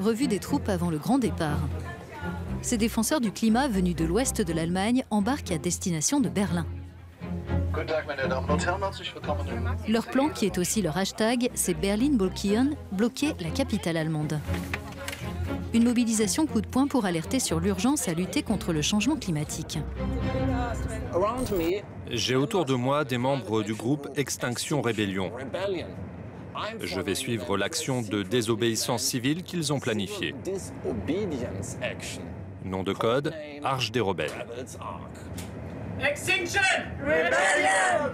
revue des troupes avant le grand départ. Ces défenseurs du climat venus de l'ouest de l'Allemagne embarquent à destination de Berlin. Leur plan, qui est aussi leur hashtag, c'est Berlin blockieren, bloquer la capitale allemande. Une mobilisation coup de poing pour alerter sur l'urgence à lutter contre le changement climatique. J'ai autour de moi des membres du groupe Extinction Rébellion. Je vais suivre l'action de désobéissance civile qu'ils ont planifiée. Nom de code, Arche des Rebelles. Extinction Rebellion!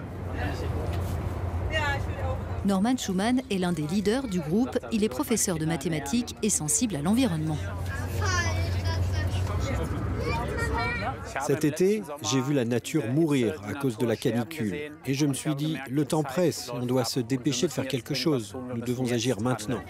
Norman Schumann est l'un des leaders du groupe. Il est professeur de mathématiques et sensible à l'environnement. Cet été, j'ai vu la nature mourir à cause de la canicule. Et je me suis dit, le temps presse, on doit se dépêcher de faire quelque chose. Nous devons agir maintenant.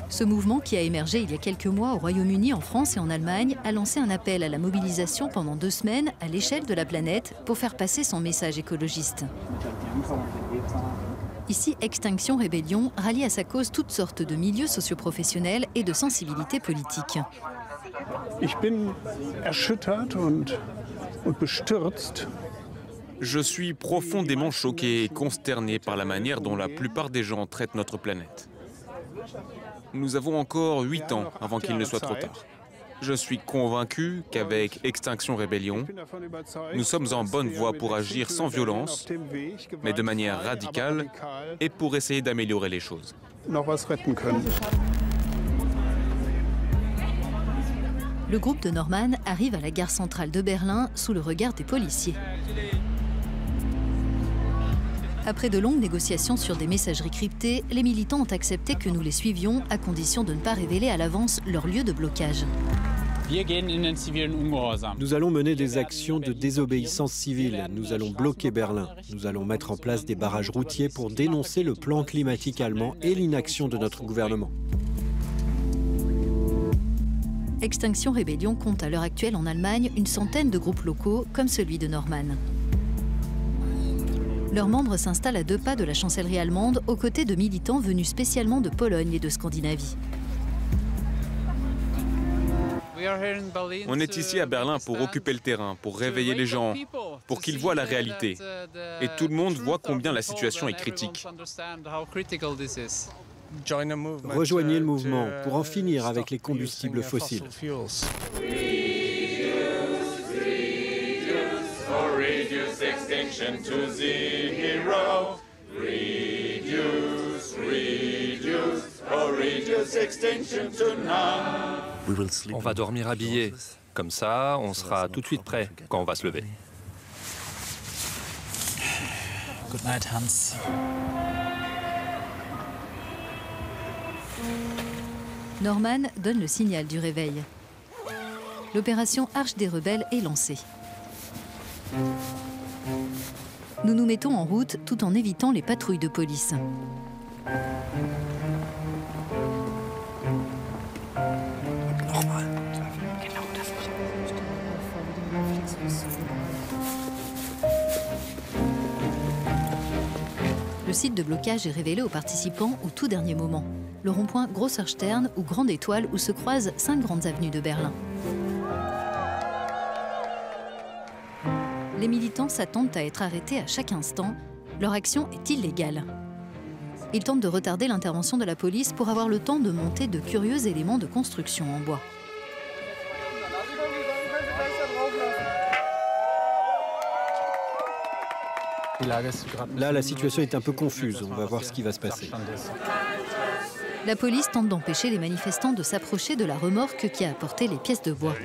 Ce mouvement, qui a émergé il y a quelques mois au Royaume-Uni, en France et en Allemagne, a lancé un appel à la mobilisation pendant 2 semaines à l'échelle de la planète pour faire passer son message écologiste. Ici, Extinction Rébellion rallie à sa cause toutes sortes de milieux socioprofessionnels et de sensibilités politiques. Ich bin erschüttert und bestürzt. Je suis profondément choqué et consterné par la manière dont la plupart des gens traitent notre planète. Nous avons encore 8 ans avant qu'il ne soit trop tard. Je suis convaincu qu'avec Extinction Rébellion, nous sommes en bonne voie pour agir sans violence, mais de manière radicale et pour essayer d'améliorer les choses. Le groupe de Norman arrive à la gare centrale de Berlin sous le regard des policiers. Après de longues négociations sur des messageries cryptées, les militants ont accepté que nous les suivions à condition de ne pas révéler à l'avance leur lieu de blocage. Nous allons mener des actions de désobéissance civile. Nous allons bloquer Berlin. Nous allons mettre en place des barrages routiers pour dénoncer le plan climatique allemand et l'inaction de notre gouvernement. Extinction Rébellion compte à l'heure actuelle en Allemagne une centaine de groupes locaux comme celui de Norman. Leurs membres s'installent à 2 pas de la chancellerie allemande aux côtés de militants venus spécialement de Pologne et de Scandinavie. On est ici à Berlin pour occuper le terrain, pour réveiller les gens, pour qu'ils voient la réalité. Et tout le monde voit combien la situation est critique. Rejoignez le mouvement pour en finir avec les combustibles fossiles. On va dormir habillés. Comme ça, on sera tout de suite prêt quand on va se lever. Good night, Hans. Norman donne le signal du réveil. L'opération Arche des Rebelles est lancée. Nous nous mettons en route tout en évitant les patrouilles de police. Le site de blocage est révélé aux participants au tout dernier moment. Le rond-point Grosser Stern ou Grande Étoile où se croisent 5 grandes avenues de Berlin. Les militants s'attendent à être arrêtés à chaque instant. Leur action est illégale. Ils tentent de retarder l'intervention de la police pour avoir le temps de monter de curieux éléments de construction en bois. Là, la situation est un peu confuse. On va voir ce qui va se passer. La police tente d'empêcher les manifestants de s'approcher de la remorque qui a apporté les pièces de bois.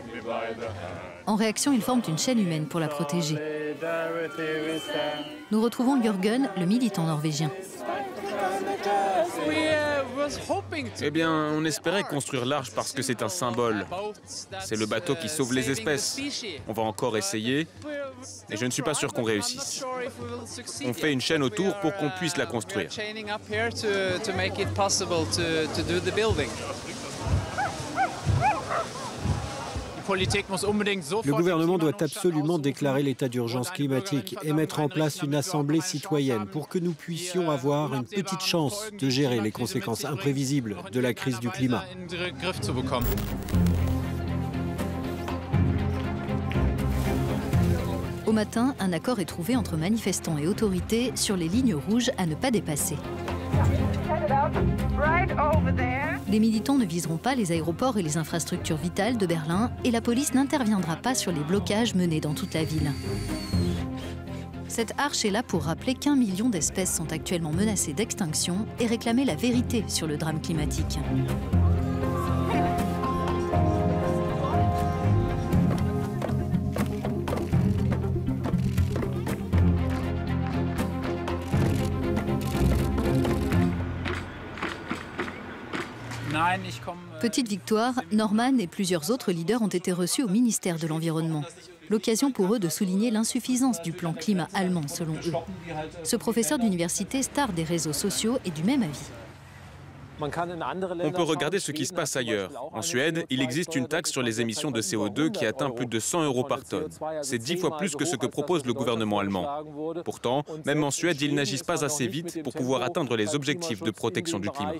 En réaction, ils forment une chaîne humaine pour la protéger. Nous retrouvons Jürgen, le militant norvégien. Eh bien, on espérait construire l'arche parce que c'est un symbole. C'est le bateau qui sauve les espèces. On va encore essayer, et je ne suis pas sûr qu'on réussisse. On fait une chaîne autour pour qu'on puisse la construire. Le gouvernement doit absolument déclarer l'état d'urgence climatique et mettre en place une assemblée citoyenne pour que nous puissions avoir une petite chance de gérer les conséquences imprévisibles de la crise du climat. Au matin, un accord est trouvé entre manifestants et autorités sur les lignes rouges à ne pas dépasser. Les militants ne viseront pas les aéroports et les infrastructures vitales de Berlin et la police n'interviendra pas sur les blocages menés dans toute la ville. Cette arche est là pour rappeler qu'1 million d'espèces sont actuellement menacées d'extinction et réclamer la vérité sur le drame climatique. Petite victoire, Norman et plusieurs autres leaders ont été reçus au ministère de l'Environnement. L'occasion pour eux de souligner l'insuffisance du plan climat allemand, selon eux. Ce professeur d'université star des réseaux sociaux est du même avis. On peut regarder ce qui se passe ailleurs. En Suède, il existe une taxe sur les émissions de CO2 qui atteint plus de 100 € par tonne. C'est 10 fois plus que ce que propose le gouvernement allemand. Pourtant, même en Suède, ils n'agissent pas assez vite pour pouvoir atteindre les objectifs de protection du climat.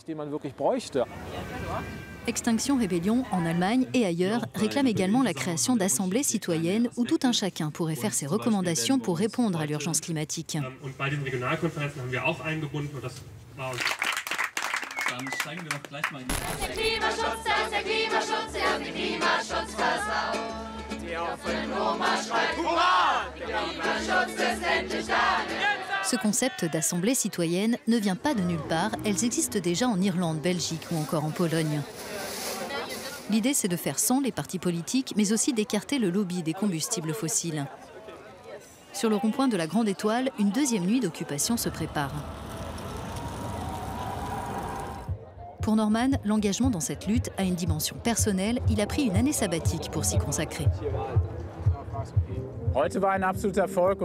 Extinction Rebellion, en Allemagne et ailleurs, réclame également la création d'assemblées citoyennes où tout un chacun pourrait faire ses recommandations pour répondre à l'urgence climatique. Ce concept d'assemblée citoyenne ne vient pas de nulle part, elles existent déjà en Irlande, Belgique ou encore en Pologne. L'idée, c'est de faire sans les partis politiques, mais aussi d'écarter le lobby des combustibles fossiles. Sur le rond-point de la Grande Étoile, une deuxième nuit d'occupation se prépare. Pour Norman, l'engagement dans cette lutte a une dimension personnelle. Il a pris une année sabbatique pour s'y consacrer.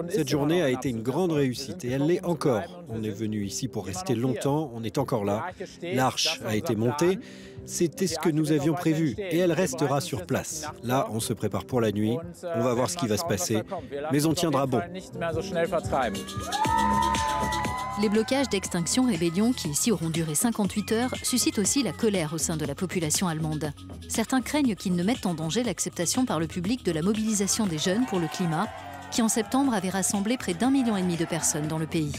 Cette journée a été une grande réussite et elle l'est encore. On est venu ici pour rester longtemps, on est encore là. L'arche a été montée, c'était ce que nous avions prévu et elle restera sur place. Là, on se prépare pour la nuit, on va voir ce qui va se passer, mais on tiendra bon. Les blocages d'Extinction Rebellion, qui ici auront duré 58 heures, suscitent aussi la colère au sein de la population allemande. Certains craignent qu'ils ne mettent en danger l'acceptation par le public de la mobilisation des jeunes pour le climat, qui en septembre avait rassemblé près d'1,5 million de personnes dans le pays.